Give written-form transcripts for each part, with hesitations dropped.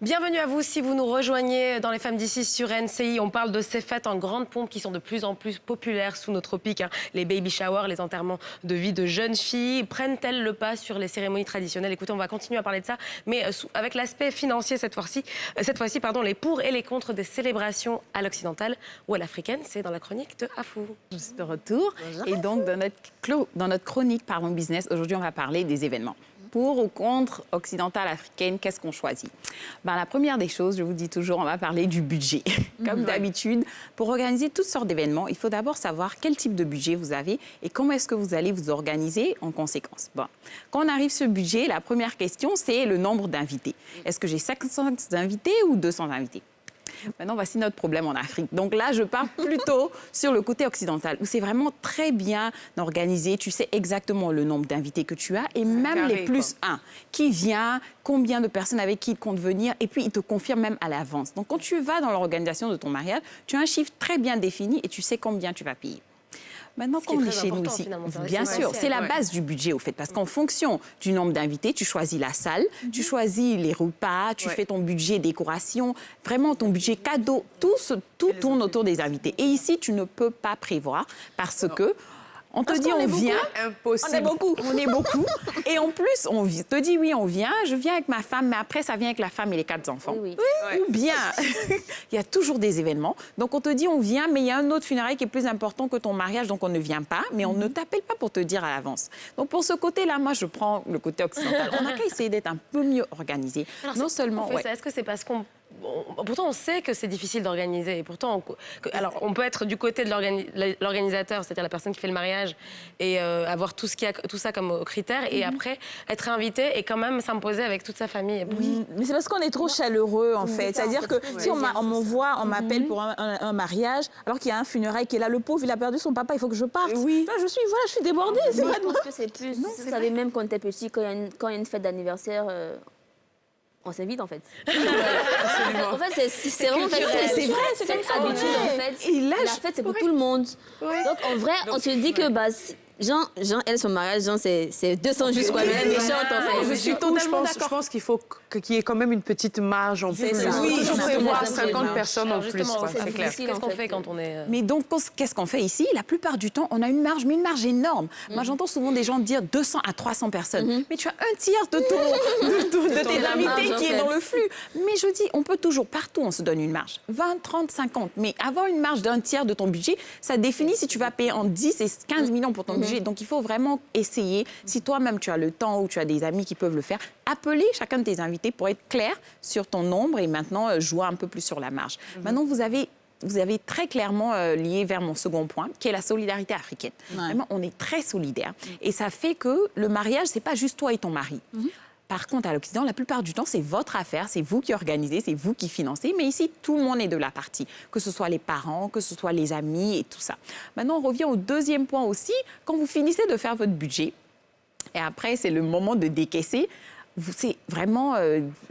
Bienvenue à vous si vous nous rejoignez dans Les Femmes d'ici sur NCI. On parle de ces fêtes en grande pompe qui sont de plus en plus populaires sous nos tropiques. Les baby showers, les enterrements de vie de jeunes filles. Prennent-elles le pas sur les cérémonies traditionnelles? Écoutez, on va continuer à parler de ça, mais avec l'aspect financier cette fois-ci, les pour et les contre des célébrations à l'occidentale ou à l'africaine. C'est dans la chronique de Afou. Je suis de retour. Bonjour. Et donc, dans notre chronique Parlons Business, aujourd'hui, on va parler des événements. Pour ou contre occidentale, africaine, qu'est-ce qu'on choisit? La première des choses, je vous dis toujours, on va parler du budget. Comme d'habitude, pour organiser toutes sortes d'événements, il faut d'abord savoir quel type de budget vous avez et comment est-ce que vous allez vous organiser en conséquence. Quand on arrive sur le budget, la première question, c'est le nombre d'invités. Est-ce que j'ai 500 invités ou 200 invités? Maintenant, voici notre problème en Afrique. Donc là, je pars plutôt sur le côté occidental, où c'est vraiment très bien organisé. Tu sais exactement le nombre d'invités que tu as et même carré, les plus un. Qui vient, combien de personnes avec qui ils comptent venir, et puis ils te confirment même à l'avance. Donc quand tu vas dans l'organisation de ton mariage, tu as un chiffre très bien défini et tu sais combien tu vas payer. Maintenant, quand on est chez nous ici, bien sûr, c'est la base du budget, au fait, parce qu'en fonction du nombre d'invités, tu choisis la salle, tu choisis les repas, tu fais ton budget décoration, vraiment ton budget cadeau, tout tourne autour des invités. Et ici, tu ne peux pas prévoir parce que on te dit on vient, impossible. On est beaucoup. Et en plus, on te dit oui, on vient, je viens avec ma femme, mais après, ça vient avec la femme et les 4 enfants. Oui. Ou bien, il y a toujours des événements. Donc, on te dit on vient, mais il y a un autre funérail qui est plus important que ton mariage, donc on ne vient pas, mais on ne t'appelle pas pour te dire à l'avance. Donc, pour ce côté-là, moi, je prends le côté occidental. On n'a qu'à essayer d'être un peu mieux organisé. Alors, non seulement... Est-ce que c'est parce qu'on... Pourtant, on sait que c'est difficile d'organiser. Et pourtant, alors, on peut être du côté de l'organisateur, c'est-à-dire la personne qui fait le mariage, et avoir tout ça comme critère, et après, être invité et quand même s'imposer avec toute sa famille. Oui, mais c'est parce qu'on est trop chaleureux, en fait. C'est-à-dire que si on m'appelle pour un mariage, alors qu'il y a un funérail qui est là, le pauvre, il a perdu son papa, il faut que je parte. Oui. Là, je suis débordée. Je pense que c'est plus... Vous savez, même quand on était petit, quand il y a une fête d'anniversaire... On s'invite en fait. En fait, c'est vraiment c'est vrai, c'est cette habitude en fait. Et là, la fête, c'est pour tout le monde. Donc en vrai, on se dit que Jean, elle, son mariage, Jean, c'est 200 juste quoi. Elle est méchante en fait. Je suis totalement d'accord. Je pense qu'il faut qu'il y ait quand même une petite marge en plus. Oui, toujours prévoir 50 personnes en plus. C'est clair. Qu'est-ce qu'on fait quand on est... Mais donc, qu'est-ce qu'on fait ici? La plupart du temps, on a une marge, mais une marge énorme. Moi, j'entends souvent des gens dire 200 à 300 personnes. Mais tu as un tiers de tes invités qui est dans le flux. Mais je dis, on peut toujours, partout, on se donne une marge. 20, 30, 50. Mais avoir une marge d'un tiers de ton budget, ça définit si tu vas payer en 10 et 15 millions pour ton budget. Donc, il faut vraiment essayer, si toi-même tu as le temps ou tu as des amis qui peuvent le faire, appeler chacun de tes invités pour être clair sur ton nombre et maintenant jouer un peu plus sur la marge. Maintenant, vous avez très clairement lié vers mon second point, qui est la solidarité africaine. Vraiment, on est très solidaire. Et ça fait que le mariage, c'est pas juste toi et ton mari. Par contre, à l'Occident, la plupart du temps, c'est votre affaire, c'est vous qui organisez, c'est vous qui financez. Mais ici, tout le monde est de la partie, que ce soit les parents, que ce soit les amis et tout ça. Maintenant, on revient au deuxième point aussi. Quand vous finissez de faire votre budget, et après, c'est le moment de décaisser, c'est vraiment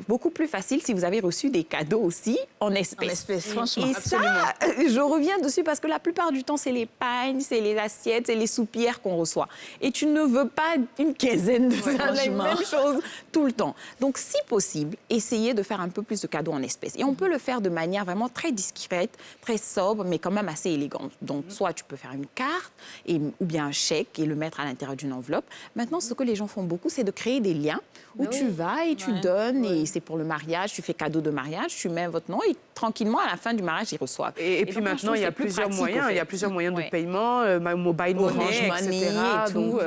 beaucoup plus facile si vous avez reçu des cadeaux aussi en espèces. En espèces, franchement. Et absolument. Ça, je reviens dessus parce que la plupart du temps, c'est les pagnes, c'est les assiettes, c'est les soupières qu'on reçoit. Et tu ne veux pas une quinzaine de ça, la même chose tout le temps. Donc, si possible, essayez de faire un peu plus de cadeaux en espèces. Et on peut le faire de manière vraiment très discrète, très sobre, mais quand même assez élégante. Donc, soit tu peux faire une carte ou bien un chèque et le mettre à l'intérieur d'une enveloppe. Maintenant, ce que les gens font beaucoup, c'est de créer des liens où tu vas et tu donnes, et c'est pour le mariage, tu fais cadeau de mariage, tu mets votre nom et tranquillement, à la fin du mariage, ils reçoivent. Et puis donc, maintenant, il y a plusieurs moyens. Il y a plusieurs moyens de paiement, mobile money, etc. Et tout.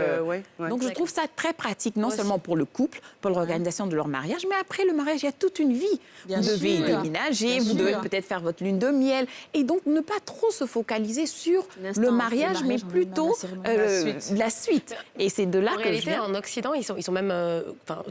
Donc, je trouve ça très pratique, non seulement pour le couple, pour l'organisation de leur mariage, mais après le mariage, il y a toute une vie. Vous devez déménager, vous devez peut-être faire votre lune de miel. Et donc, ne pas trop se focaliser sur le mariage, mais plutôt la suite. Et c'est de là que je viens. En Occident, ils sont même...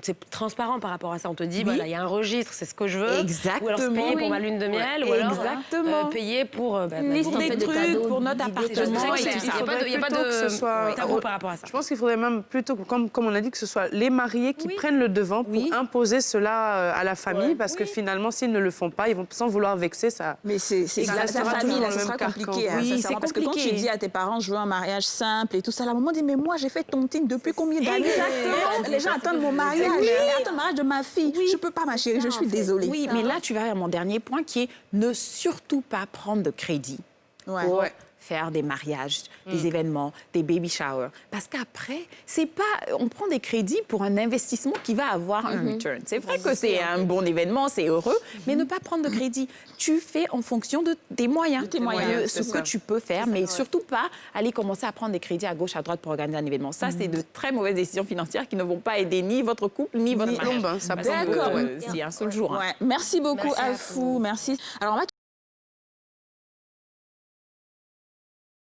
c'est transparent par rapport à ça. On te dit, voilà, il y a un registre, c'est ce que je veux. Exactement. Ou alors se payer pour ma lune de de miel ou alors Exactement. payer pour Pour en des fait, de trucs, cadeaux, pour notre d'idées, de appartement. choses. et Il tout n'y ça. a pas de tabou par rapport à ça. Je pense qu'il faudrait même plutôt, comme on a dit, que ce soit les mariés qui prennent le devant pour imposer cela à la famille, parce que finalement, s'ils ne le font pas, ils vont sans vouloir vexer ça. Mais c'est la restera famille, toujours là, dans ce le sera même compliqué. carcan. Hein, Oui, sincèrement, c'est parce que quand compliqué. tu dis à tes parents, je veux un mariage simple et tout ça, la maman dit, mais moi, j'ai fait tontine depuis combien d'années? Les gens attendent mon mariage. Ils attendent le mariage de ma fille. Je peux pas, ma chérie, je suis désolée. Oui, mais là, tu vas à mon dernier point qui est ne surtout pas prendre de crédit pour faire des mariages, des événements, des baby showers. Parce qu'après, c'est pas... On prend des crédits pour un investissement qui va avoir un return. C'est vrai que c'est un bon événement, c'est heureux, mais ne pas prendre de crédit. Tu fais en fonction de tes moyens, De tes moyens, de c'est ce ça. que tu peux faire, mais surtout pas aller commencer à prendre des crédits à gauche, à droite pour organiser un événement. Ça, c'est de très mauvaises décisions financières qui ne vont pas aider ni votre couple, ni votre mariage. plombe, hein, ça Parce que, plombe. c'est un seul jour. hein. Ouais. Merci beaucoup Merci à à vous. Merci. Alors, on va